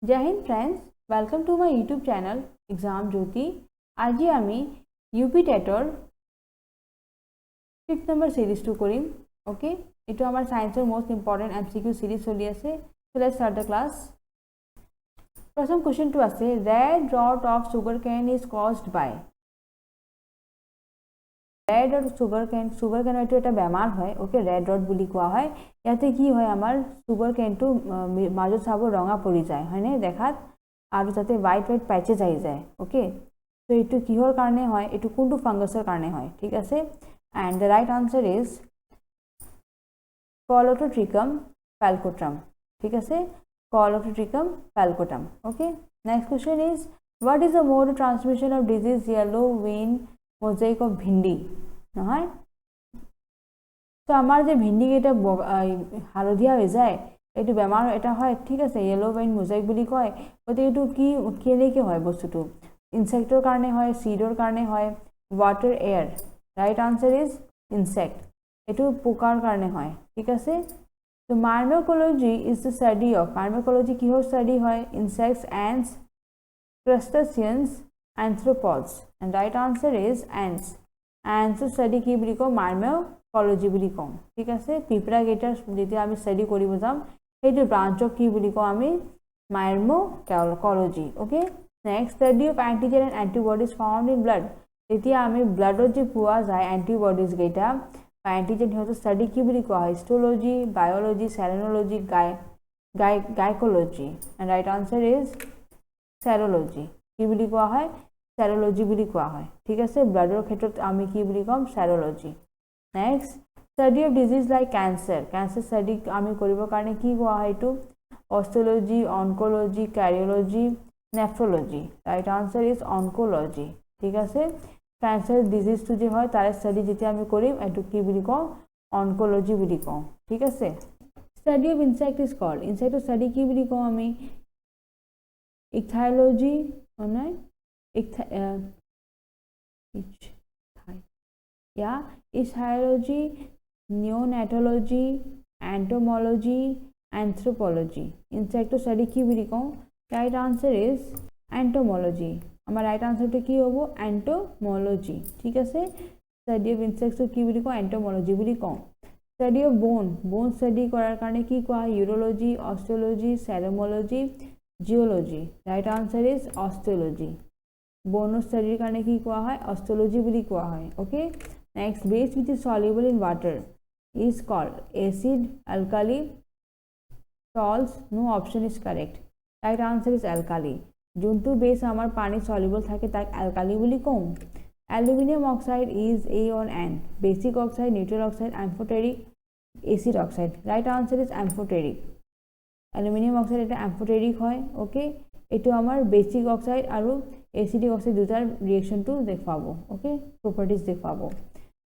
जय Hind friends, welcome to my YouTube channel exam Jyoti. आज आमी यूपी टेटर 6 नम्बर सिरीजटू करिम। ओके, एटू आमार साइंसर मोस्ट इम्पर्टेन्ट एमसीक्यू सिरीज चलि आछे। So let's start the class. प्रथम क्वेश्चन टू आछे, red rot of sugar cane is caused by. Red rot sugar cane एटू एटा बेमार है। ओके, रेड रट बुली कोৱা হয়। ইয়াতে কি হয়, आमार सुगर केनटू মাজত চাব ৰঙা পৰি যায় হয়নে দেখাত, और जाते व्हाइट व्हाइट पैचेज आई जाए। ओके, तो ये किहर कारणे হয়, ये कोनटू फांगासर कारणे হয়, ठीक আছে। And the right answer is colletotrichum falcatum, ठीक है, colletotrichum falcatum. Okay, next question is what is the mode of transmission of disease yellow vein mosaic of bhindi. নহয়, तो आमार जो भिंडी केटा हालधिया हो जाए ये बेमार एटा है, ठीक है, येलो वेन मोजाइक बुली कय। गति ये केनेके है बस्तुटो, इनसेक्टर कारणे है, सीडर कारणे है, water air. Right answer is insect, ये पोकार कारणे है, ठीक है। तो myrmecology is the study of, myrmecology किहर स्टडी है, insects, ants, crustaceans, arthropods. And right answer is ants. Ants study कि बुली कওঁ मार्मेकोलॉजी बुली कওঁ, ठीक है। पिपरा केइटार जेतिया आमी स्टडी करिब जाम সেইটো ब्रांचक कि बुली कওঁ आमी myrmecology. Okay, next study of antigen and antibodies found in blood. जेतिया आमी ब्लडत जो पोৱা যায় एंटीबॉडीज केइटा বা एंटीजेन সিহঁতৰ स्टडी कि बुली कोৱা হয় histology, biology, serenology, gynaecology. And right answer is serology. कि बुली कोৱা হয়, सेरोलॉजी बुली कोৱা হয়, ठीक है। ब्लडर क्षेत्र में आमी कि बुली कম serology. Next study of disease like cancer, cancer study आमी करिबर कारणे कि कोৱা হয় एटू osteology, oncology, karyology, nephrology. Right answer is oncology, ठीक है। कैंसर डिजीज तो जो है तार स्टडी जेतिया आमी करिम एटू कि बुली कওঁ ऑन्कोलॉजी बुली कওঁ, ठीक है। Study of insect is called, insect study कि बुली कওঁ आमी इक्थायोलॉजी, নাই ichthyology, neonatology, entomology, anthropology. Insect study कि बुली कওঁ, राइट आंसर इज एंटोमोलॉजी। आमार राइट आंसर तो कि हबो एंटोमोलॉजी, ठीक है। स्टडी ऑफ इनसेक्ट कि बुली कওঁ एंटोमोलॉजी बुली कওঁ। Study of bone, bone study करार कारणे कि कोৱা হয় urology, osteology, seismology, geology. Right answer is osteology. Bone study कारणे कि कोৱা হয় ऑस्टियोलॉजी बुली कोৱা হয়। Okay, next base which is soluble in water is called acid, alkali, salts. No option is correct. Right answer is alkali. जोनटू base आमार पानी सॉल्युबल थाके ताक अल्काली बुली कওঁ। एलुमिनियम ऑक्साइड इज ए और an, basic oxide, neutral oxide, amphoteric, acid oxide. Right answer is amphoteric. Aluminium oxide এটা amphoteric है। ओके, एटू आमार बेसिक ऑक्साइड और एसिडिक ऑक्साइड दुटार रिएक्शन टू देखाबो। ओके, प्रॉपर्टीज देखाबो।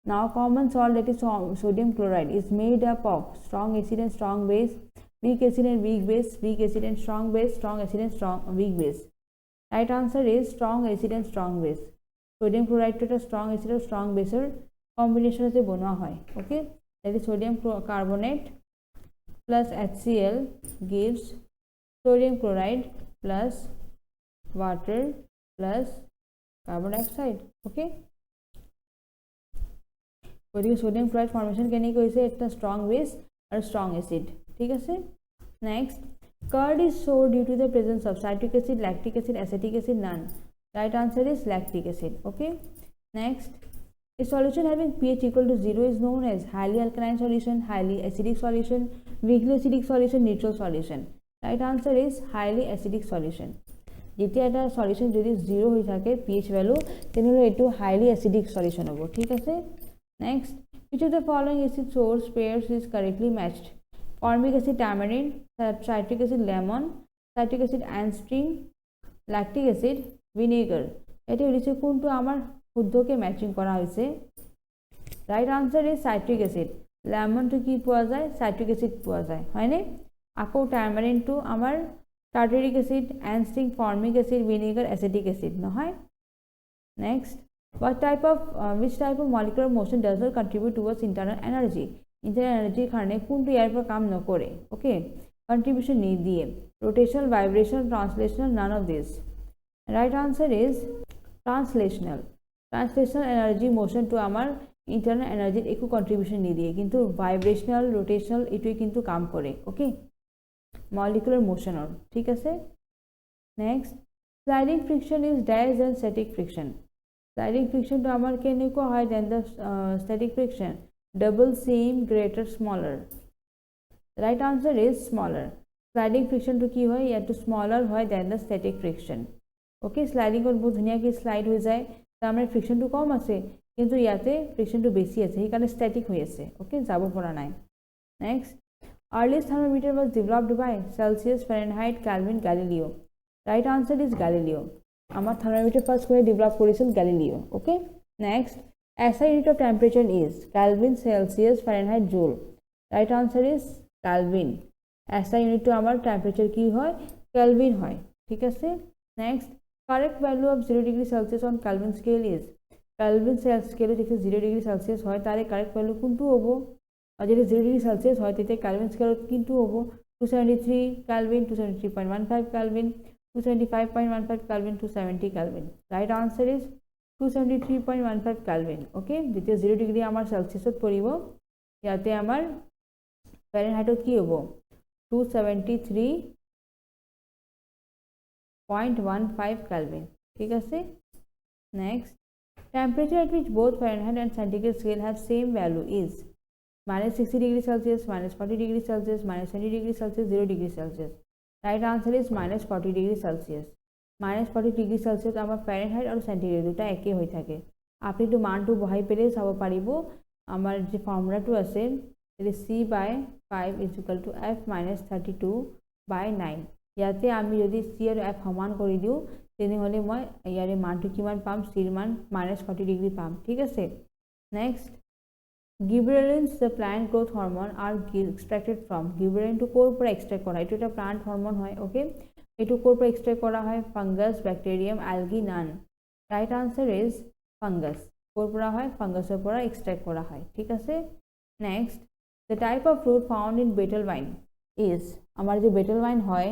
Now common salt that is sodium chloride is made up of strong acid and strong base, weak acid and weak base, weak acid and strong base, strong acid and strong weak base. Right answer is strong acid and strong base. Sodium chloride to strong acid और strong base combination से बनवा है। Okay, that is sodium carbonate plus HCl gives sodium chloride plus water plus carbon dioxide. Okay, गति sodium chloride formation केने की होइसे एक strong base और strong acid, ठीक है। Next, curd is so due to the presence of citric acid, lactic acid, acetic acid, none. Right answer is lactic acid. Okay, next, a solution having pH equal to 0 is known as highly alkaline solution, highly acidic solution, weakly acidic solution, neutral solution. Right answer is highly acidic solution. जेतिया एटा solution যদি 0 হৈ থাকে pH value তেনহলে এটো highly acidic solution হ'ব, ঠিক আছে। Next, which of the following acid source pairs is correctly matched? Formic acid tamarind, citric acid lemon, citric acid anstring, lactic acid vinegar। এটি হইছে কোনটো আমার শুদ্ধকে ম্যাচিং করা হইছে। Right answer is citric acid. Lemon টু কি পোৱা যায়, সাইট্ৰিক এসিড পোৱা যায় হয়নে। আকৌ ট্যামারিন টু আমার tartaric acid, ant sting, formic acid, vinegar, acetic acid নহয়। Next, which type of molecular motion does not contribute towards internal energy? Internal energy कारणे कोनटो यार पर काम न करे। ओके, कंट्रीब्यूशन नहीं दिए rotational, vibrational, translational, none of these. Right answer is translational. Translational energy motion to আমার internal energy একটু contribution নিদিয়ে কিন্তু vibrational, rotational এটুই কিন্তু কাম করে ওকে molecular motion or ঠিক আছে next sliding friction is dash than static friction. Sliding friction to আমার কেনেকুৱা হয় than the static friction, double, same, greater, smaller. The right answer is smaller. Sliding friction to কি হয় ইয়াত smaller হয় than the static friction. Okay sliding ত বহুত ধুনীয়াকৈ স্লাইড হৈ যায় তাৰ মানে ফ্ৰিকশনটো কম আছে কিন্তু ইয়াতে ফ্ৰিকশনটো বেছি আছে সেইকাৰণে ষ্টেটিক হৈ আছে ওকে যাব পৰা নাই next earliest thermometer was developed by Celsius, Fahrenheit, Kelvin, Galileo. Right answer is Galileo. আমার thermometer first করে develop করেছিল Galileo. Okay. Next, SI unit of temperature is Kelvin, Celsius, Fahrenheit, Joule. Right answer is Kelvin. SI unit to আমার temperature কি হয় Kelvin হয় ঠিক আছে next correct value of 0 degree Celsius on Kelvin scale is Kelvin scale যেটা 0 degree Celsius হয় তার correct value কোনটো হ'ব আর যেটা 0 degree Celsius হয় তাতে Kelvin scale কিন্তু হ'ব 273 Kelvin 273.15 Kelvin 275.15 Kelvin 270 Kelvin. Right answer is 273.15 Kelvin. Okay, যেটা 0 degree আমার Celsius পড়িব ইয়াতে আমার Fahrenheit কি হ'ব 273.15 Kelvin. ঠিক আছে next temperature at which both Fahrenheit and centigrade scale have same value is minus 60 degree Celsius, minus 40 degree Celsius, minus 20 degree Celsius, 0 degree Celsius. Right answer is minus 40 degree Celsius. Minus 40 degree Celsius আমার Fahrenheit আর centigrade দুটা একই হৈ থাকে আপনি তো মানটো বহাই পেলে চাব পাৰিব আমাৰ যে ফৰ্মুলাটো আছে এটা c/5 is equal to f minus 32/9 ইয়াতে আমি যদি c আৰু f সমান কৰি দিও তেনেহলে মই ইয়াৰে মানটো কিমান পাম c ৰ মান minus 40 degree পাম ঠিক আছে next Gibberellins, the plant growth hormone, are extracted from. Gibberellin to core per extract करा. इट एक plant hormone है, okay? It core per extract करा है fungus, bacterium, algae, none. Right answer is fungus. core पर है fungus पर extract करा है, ठीक है से? Next, the type of fruit found in betel vine is हमारे जो betel vine है,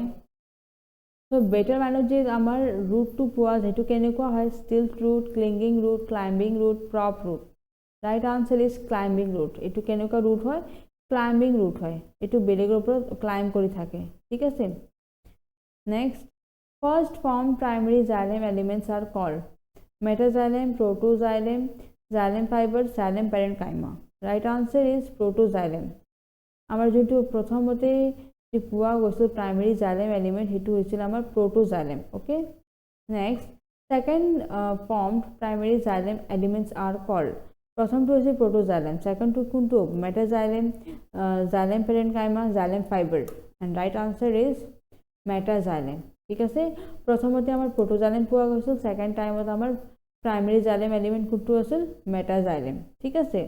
so betel vine जो हमार root to पोआ है, तो कहने को है stilt root, clinging root, climbing root, prop root. Right answer is climbing root. এটু কেনেকুৱা root হয় climbing root হয় এটু বেলেগৰ ওপৰত climb কৰি থাকে ঠিক আছে next first formed primary xylem elements are called metaxylem, protoxylem, xylem fiber, xylem parenchyma. Right answer is protoxylem. আমাৰ যেটো প্ৰথমতে যে পোৱা গৈছিল primary xylem element হেতু হৈছিল আমাৰ protoxylem okay next second formed primary xylem elements are called प्रथम तो है protoxylem, second to kunto metaxylem, xylem parenchyma, xylem fiber, and right answer is metaxylem. ठीक है से प्रथमते हमार protoxylem পোৱা গৈছিল second time ত আমাৰ primary xylem element kunto আছিল metaxylem. ठीक है से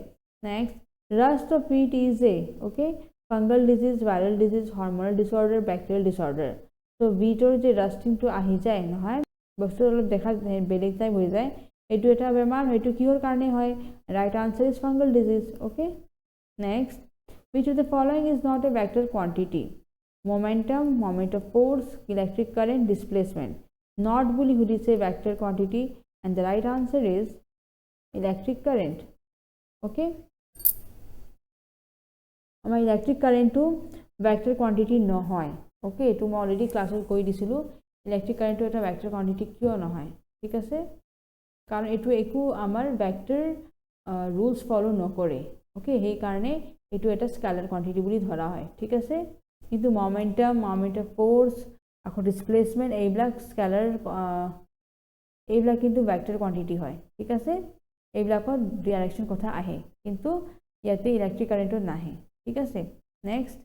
next rust of wheat is a okay fungal disease, viral disease, hormonal disorder, bacterial disorder. So wheat or যে rusting to আহি যায় নহয় বস্তু অলপ দেখা বেলেগ টাইপ হৈ যায় এটু এটা বেমাৰ হয়তো কিহৰ কাৰণে হয় right answer is fungal disease okay next which of the following is not a vector quantity momentum, moment of force, electric current, displacement not বুলি সুধিছে vector quantity and the right answer is electric current okay আমাৰ electric current to vector quantity নহয় okay এটু মই already ক্লাছত কৈ দিছিলো electric current to এটা vector quantity কিয় নহয় ঠিক আছে कारण एटू एकू आमार वेक्टर रूल्स फॉलो नकरे ओके हे कारणे एटू एटा स्केलार क्वांटिटी बुली धरा হয় ঠিক আছে কিন্তু মোমেন্টাম ফোর্স আকৌ ডিসপ্লেসমেন্ট এইবিলাক স্কেলার এইবিলাক কিন্তু ভেক্টর কোয়ান্টিটি হয় ঠিক আছে এইবিলাকত ডাইরেকশন কথা আহে কিন্তু ইয়াতে ইলেক্ট্রিক কারেন্টও নাহে ঠিক আছে next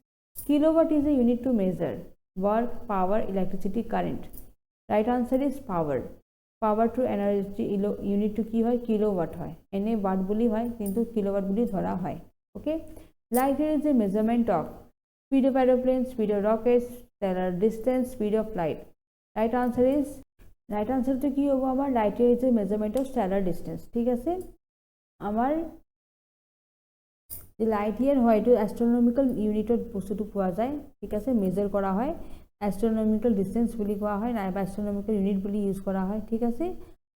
kilowatt is a unit to measure work power electricity current right answer is power power to energy unit to কি হয় কিলোওয়াট হয় এনে ওয়াট বুলি হয় কিন্তু কিলোওয়াট বুলি ধরা হয় okay light is a measurement of speed of aeroplane speed of rocket stellar distance speed of light right answer to কি হ'ব আমাৰ light is a measurement of stellar distance ঠিক আছে আমাৰ যে লাইট ইয়াৰ হয় এটো অ্যাস্ট্ৰোনমিক্যাল ইউনিটত বস্তুটো পোৱা যায় ঠিক আছে মেজাৰ কৰা হয় এষ্ট্ৰনমিকেল ডিষ্টেঞ্চ বুলি কোৱা হয় নাইবা এষ্ট্ৰনমিকেল ইউনিট বুলি ইউজ কৰা হয় ঠিক আছে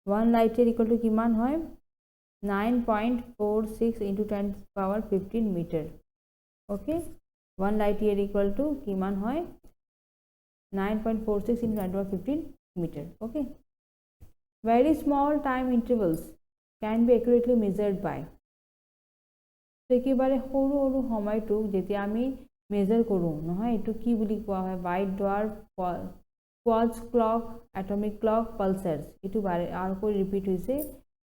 1 লাইট ইয়াৰ ইকুৱেল টু কিমান হয় 9.46 into 10 power 15 meter okay 1 light year equal to kiman hoy 9.46 into 10 power 15 meter okay very small time intervals can be accurately measured by so ekibare horu horu homoy tu jeti ami measure koru nohoy etu ki buli koa hoy white dwarf quartz clock atomic clock pulsars etu bare ar koi repeat hoise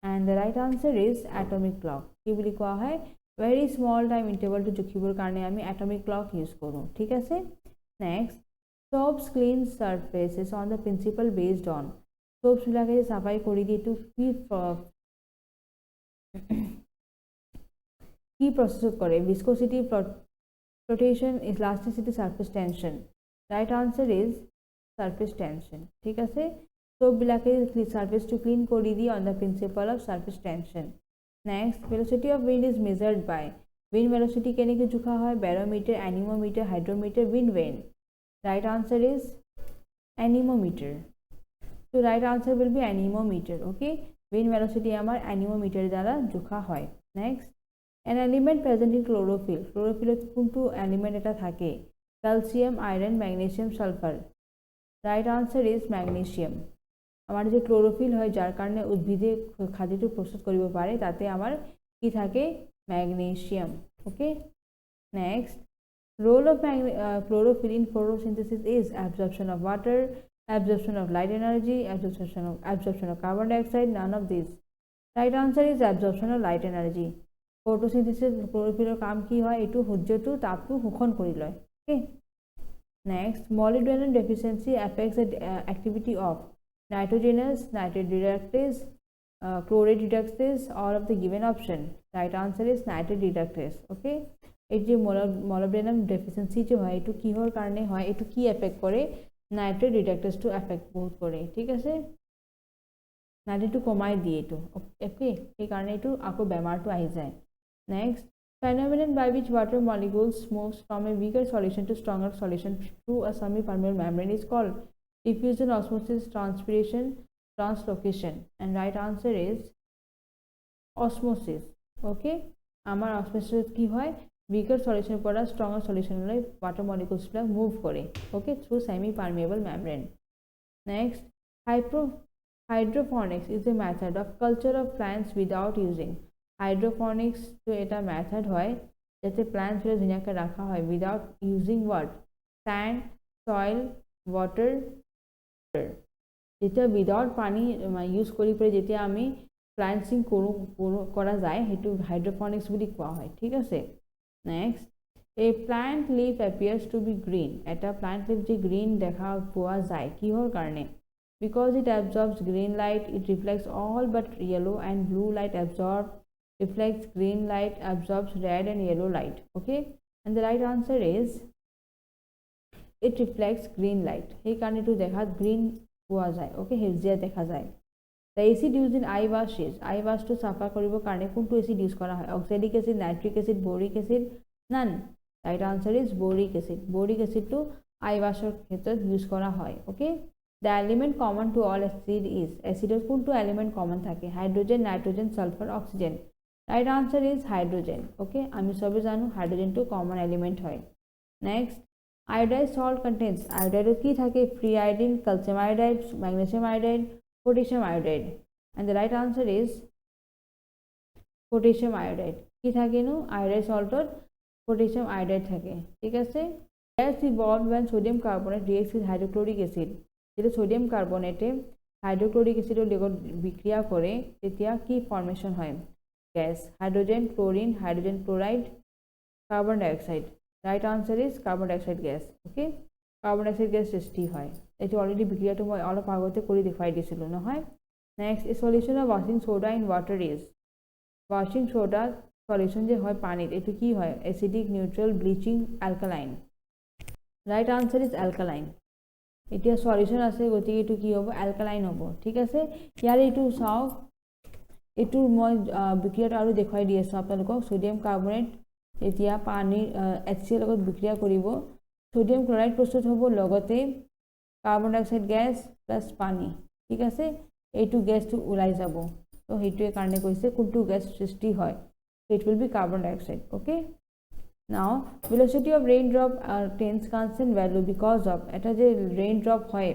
and the right answer is atomic clock ki boli koa hoy very small time interval to jokhibor karone ami atomic clock use koru thik ase next soaps clean surfaces on the principle based on soaps bilake safai kori di tu ki process kore viscosity flotation elasticity surface tension right answer is surface tension thik ase soap bilake surface to clean kori di on the principle of surface tension next velocity of wind is measured by wind velocity keneke jukha hoy barometer anemometer hydrometer wind vane right answer is anemometer so right answer will be anemometer okay wind velocity amar anemometer dara jukha hoy next an element present in chlorophyll chlorophyll kuntu element eta thake calcium iron magnesium sulfur right answer is magnesium আমার যে chlorophyll হয় যার কারণে উদ্ভিদে খাদ্যটি প্রস্তুত করিব পারে তাতে আমার কি থাকে magnesium okay next role of chlorophyll in photosynthesis is absorption of water absorption of light energy absorption of carbon dioxide none of these right answer is absorption of light energy photosynthesis chlorophyll er kaam ki hoy etu সূৰ্যটো তাপটো শোষণ কৰি লয় okay next molybdenum deficiency affects the activity of nitrogenous nitrate reductase chlorate reductase all of the given option right answer is nitrate reductase okay এই যে molybdenum deficiency যে হয় এটু কি হওয়ার কারণে হয় এটু কি এফেক্ট করে নাইট্রেট রিডাক্টেজ টু এফেক্ট বহুত করে ঠিক আছে নাইট্রেট টু কমাই দিয়ে এটু ওকে এই কারণে এটু আকো বেমারটো আহি যায় next phenomenon by which water molecules moves from a weaker solution to stronger solution through a semi-permeable membrane is called diffusion osmosis transpiration translocation and right answer is osmosis okay amar osmosis ki hoy weaker solution pora stronger solution loi water molecules la move kore okay through semi permeable membrane next hydroponics is a method of culture of plants without using hydroponics to eta method hoy jate plants gulo dhuniake rakha hoy without using what sand soil water যেটা without পানি use কৰি পৰে যেতিয়া আমি planting কৰা যায় হেতু হাইড্ৰোপনিক্স বুলি কোৱা হয় ঠিক আছে next a plant leaf appears to be green এটা প্লান্ট লিফ যে গ্ৰীন দেখা পোৱা যায় কিহৰ কাৰণে because it absorbs green light it reflects all but yellow and blue light reflects green light absorbs red and yellow light okay and the right answer is it reflects green light এই কারণে একটু দেখা green পোৱা যায় okay হেলজিয়া দেখা যায় the acid used in eye wash is eye wash to সাফা কৰিব কাৰণে কোনটো এসিড ইউজ কৰা হয় oxalic acid nitric acid boric acid none right answer is boric acid to eye wash এর ক্ষেত্রে ইউজ কৰা হয় okay the element common to all acid is acid এর কোনটো element common থাকে hydrogen nitrogen sulphur oxygen right answer is hydrogen okay আমি সবে জানো হাইড্রোজেন to common element হয় next iodized salt contains iodide ki thake free iodine calcium iodide magnesium iodide potassium iodide and the right answer is potassium iodide ki thake no iodized salt or potassium iodide thake thik ache gas evolved when sodium carbonate reacts with hydrochloric acid jete sodium carbonate hydrochloric acid er লগত বিক্রিয়া করে তেতিয়া কি formation হয় gas hydrogen chlorine hydrogen chloride carbon dioxide right answer is carbon dioxide gas okay carbon dioxide gas সৃষ্টি হয় এটি already বিক্রিয়াটো মই অলপ আগতে কৰি দেখাই দিছিলো নহয় next a solution of washing soda in water is washing soda solution যে হয় পানিত এটো কি হয় acidic neutral bleaching alkaline right answer is alkaline এতিয়া সলিউশন আছে গতিকে এটো কি হ'ব alkaline হ'ব ঠিক আছে ইয়াৰ এটো চাও এটো মই বিক্ৰিয়াটো আৰু দেখাই দি আছো আপোনালোকক সোডিয়াম কাৰ্বনেট এতিয়া পানী HCl লগত বিক্ৰিয়া কৰিব সোডিয়াম ক্লোৰাইড প্ৰস্তুত হ'ব লগতে কাৰ্বন ডাইঅক্সাইড গেছ প্লাছ পানী ঠিক আছে এইটো গেছটো ওলাই যাব তো সেইটোৱে কাৰণে কৈছে কোনটো গেছ সৃষ্টি হয় it will be carbon dioxide okay now velocity of raindrop attains constant value because of এটা যে raindrop হয়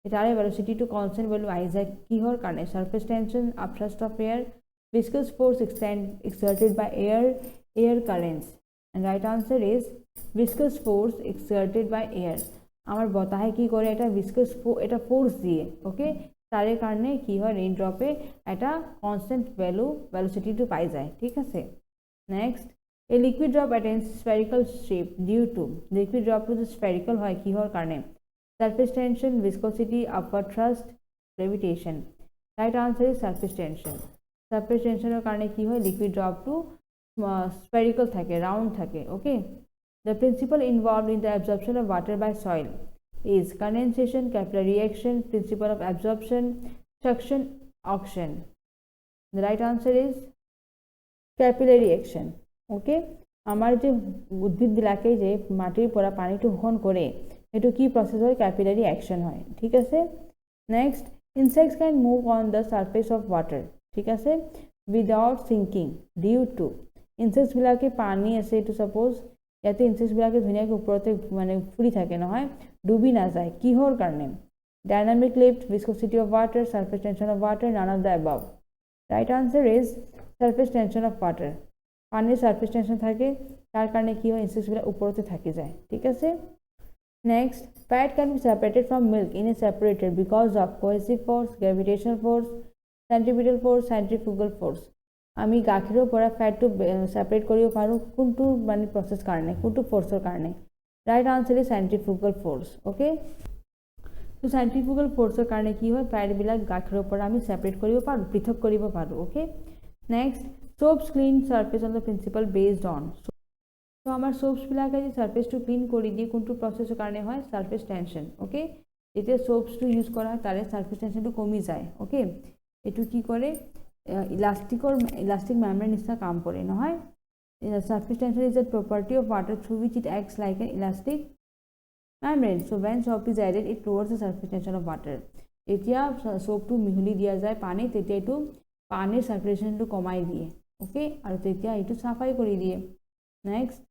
এটাৰে velocity to constant value আহি যায় কিহৰ কাৰণে surface tension upthrust of air viscous force exerted by air currents and right answer is viscous force exerted by air আমার বতাহে কি করে এটা viscous এটা force দিয়ে ওকে তারে কারণে কি হয় রেইন ড্রপে এটা কনস্ট্যান্ট velocity to পাই যায় ঠিক আছে next a liquid drop attains spherical shape due to liquid drop তো স্ফেরিক্যাল হয় কি হওয়ার কারণে surface tension viscosity upper thrust gravitation right answer is surface tension surface টেনশনের কারণে কি হয় লিকুইড ড্রপ টু স্ফেরিক্যাল থাকে রাউন্ড থাকে okay the principle involved in the absorption of water by soil is condensation, capillary reaction, principle of absorption, suction, auction. The right answer is capillary reaction. Okay? আমার যে উদ্ভিদ বিলাকে যে মাটির পরা পানিটো শোষণ করে এটো কি প্রসেস হয় ক্যাপিলারি অ্যাকশন হয় ঠিক আছে next insects can move on the surface of water ঠিক আছে without sinking due to insects বিলাকে পানী আছে এটো সাপোজ ইয়াতে ইনসেক্টস বিলাকে ধুনিয়াকে ওপৰতে মানে ফুৰি থাকে নহয় ডুবি না যায় কিহৰ কাৰণে dynamic lift viscosity of water surface tension of water none of the above right answer is surface tension of water পানির সারফেস টেনশন থাকে তার কারণে কি হয় ইনসেক্টস গুলো উপরতে থাকে যায় ঠিক আছে next fat can be separated from milk in a separator because of cohesive force gravitational force centripetal force centrifugal force আমি গাখীৰৰ পৰা ফ্যাটটো সেপাৰেট কৰিব পাৰো কোনটো মানে প্ৰসেস কাৰণে কোনটো ফোৰ্সৰ কাৰণে right answer is centrifugal force okay so centrifugal forceৰ কাৰণে কি হয় ফ্যাট বিলাক গাখীৰৰ পৰা আমি সেপাৰেট কৰিব পাৰো পৃথক কৰিব পাৰো okay next soaps clean surface on the principle based on so আমাৰ soaps বিলাকে যে সাৰফেস টু ক্লিন কৰি দিয়ে কোনটো প্ৰসেসৰ কাৰণে হয় সাৰফেস টেনশন okay যেতিয়া soaps টু ইউজ কৰা হয় তাৰে সাৰফেস টেনশনটো কমি যায় okay এটো কি কৰে ইলাস্টিক মেমব্ৰেন নিচিনা কাম কৰে নহয় surface tension is a property of water through which it acts like an elastic membrane so when soap is added it lowers the surface tension of water এতিয়া soap to মিহলি দিয়া যায় পানী তেতিয়া এটো পানীৰ সাৰ্কুলেশনটো কমাই দিয়ে ওকে আৰু তেতিয়া এটো সাফাই কৰি দিয়ে next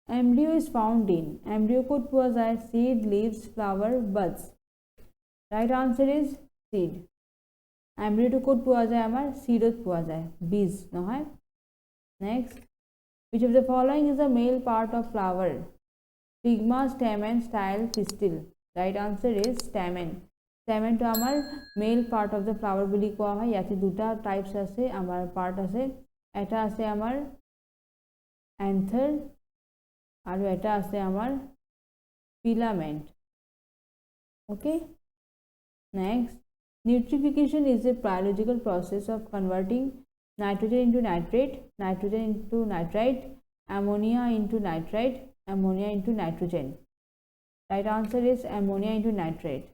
embryo is found in embryo ক'ত পোৱা যায় seed leaves flower buds right answer is seed embryo to ক'ত পোৱা যায় আমাৰ seedত পোৱা যায় বীজ নহয় next which of the following is the male part of flower stigma stamen style pistil right answer is stamen stamen to amar male part of the flower boli koa hoy yate duta types ase amar part ase eta ase amar anther aru eta ase amar filament okay next nitrification is a biological process of converting nitrogen into nitrate nitrogen into nitrite ammonia into nitrite ammonia into nitrogen right answer is ammonia into nitrate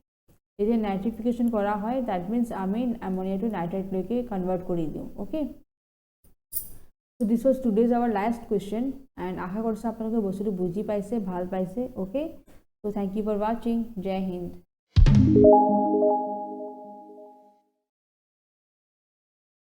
এই nitrification করা হয় that means আমি ammonia to nitrate লৈকে convert কৰি দিওঁ okay so this was today's our last question and আশা কৰিছো আপোনালোকে বস্তুটো বুজি পাইছে ভাল পাইছে okay so thank you for watching জয় হিন্দ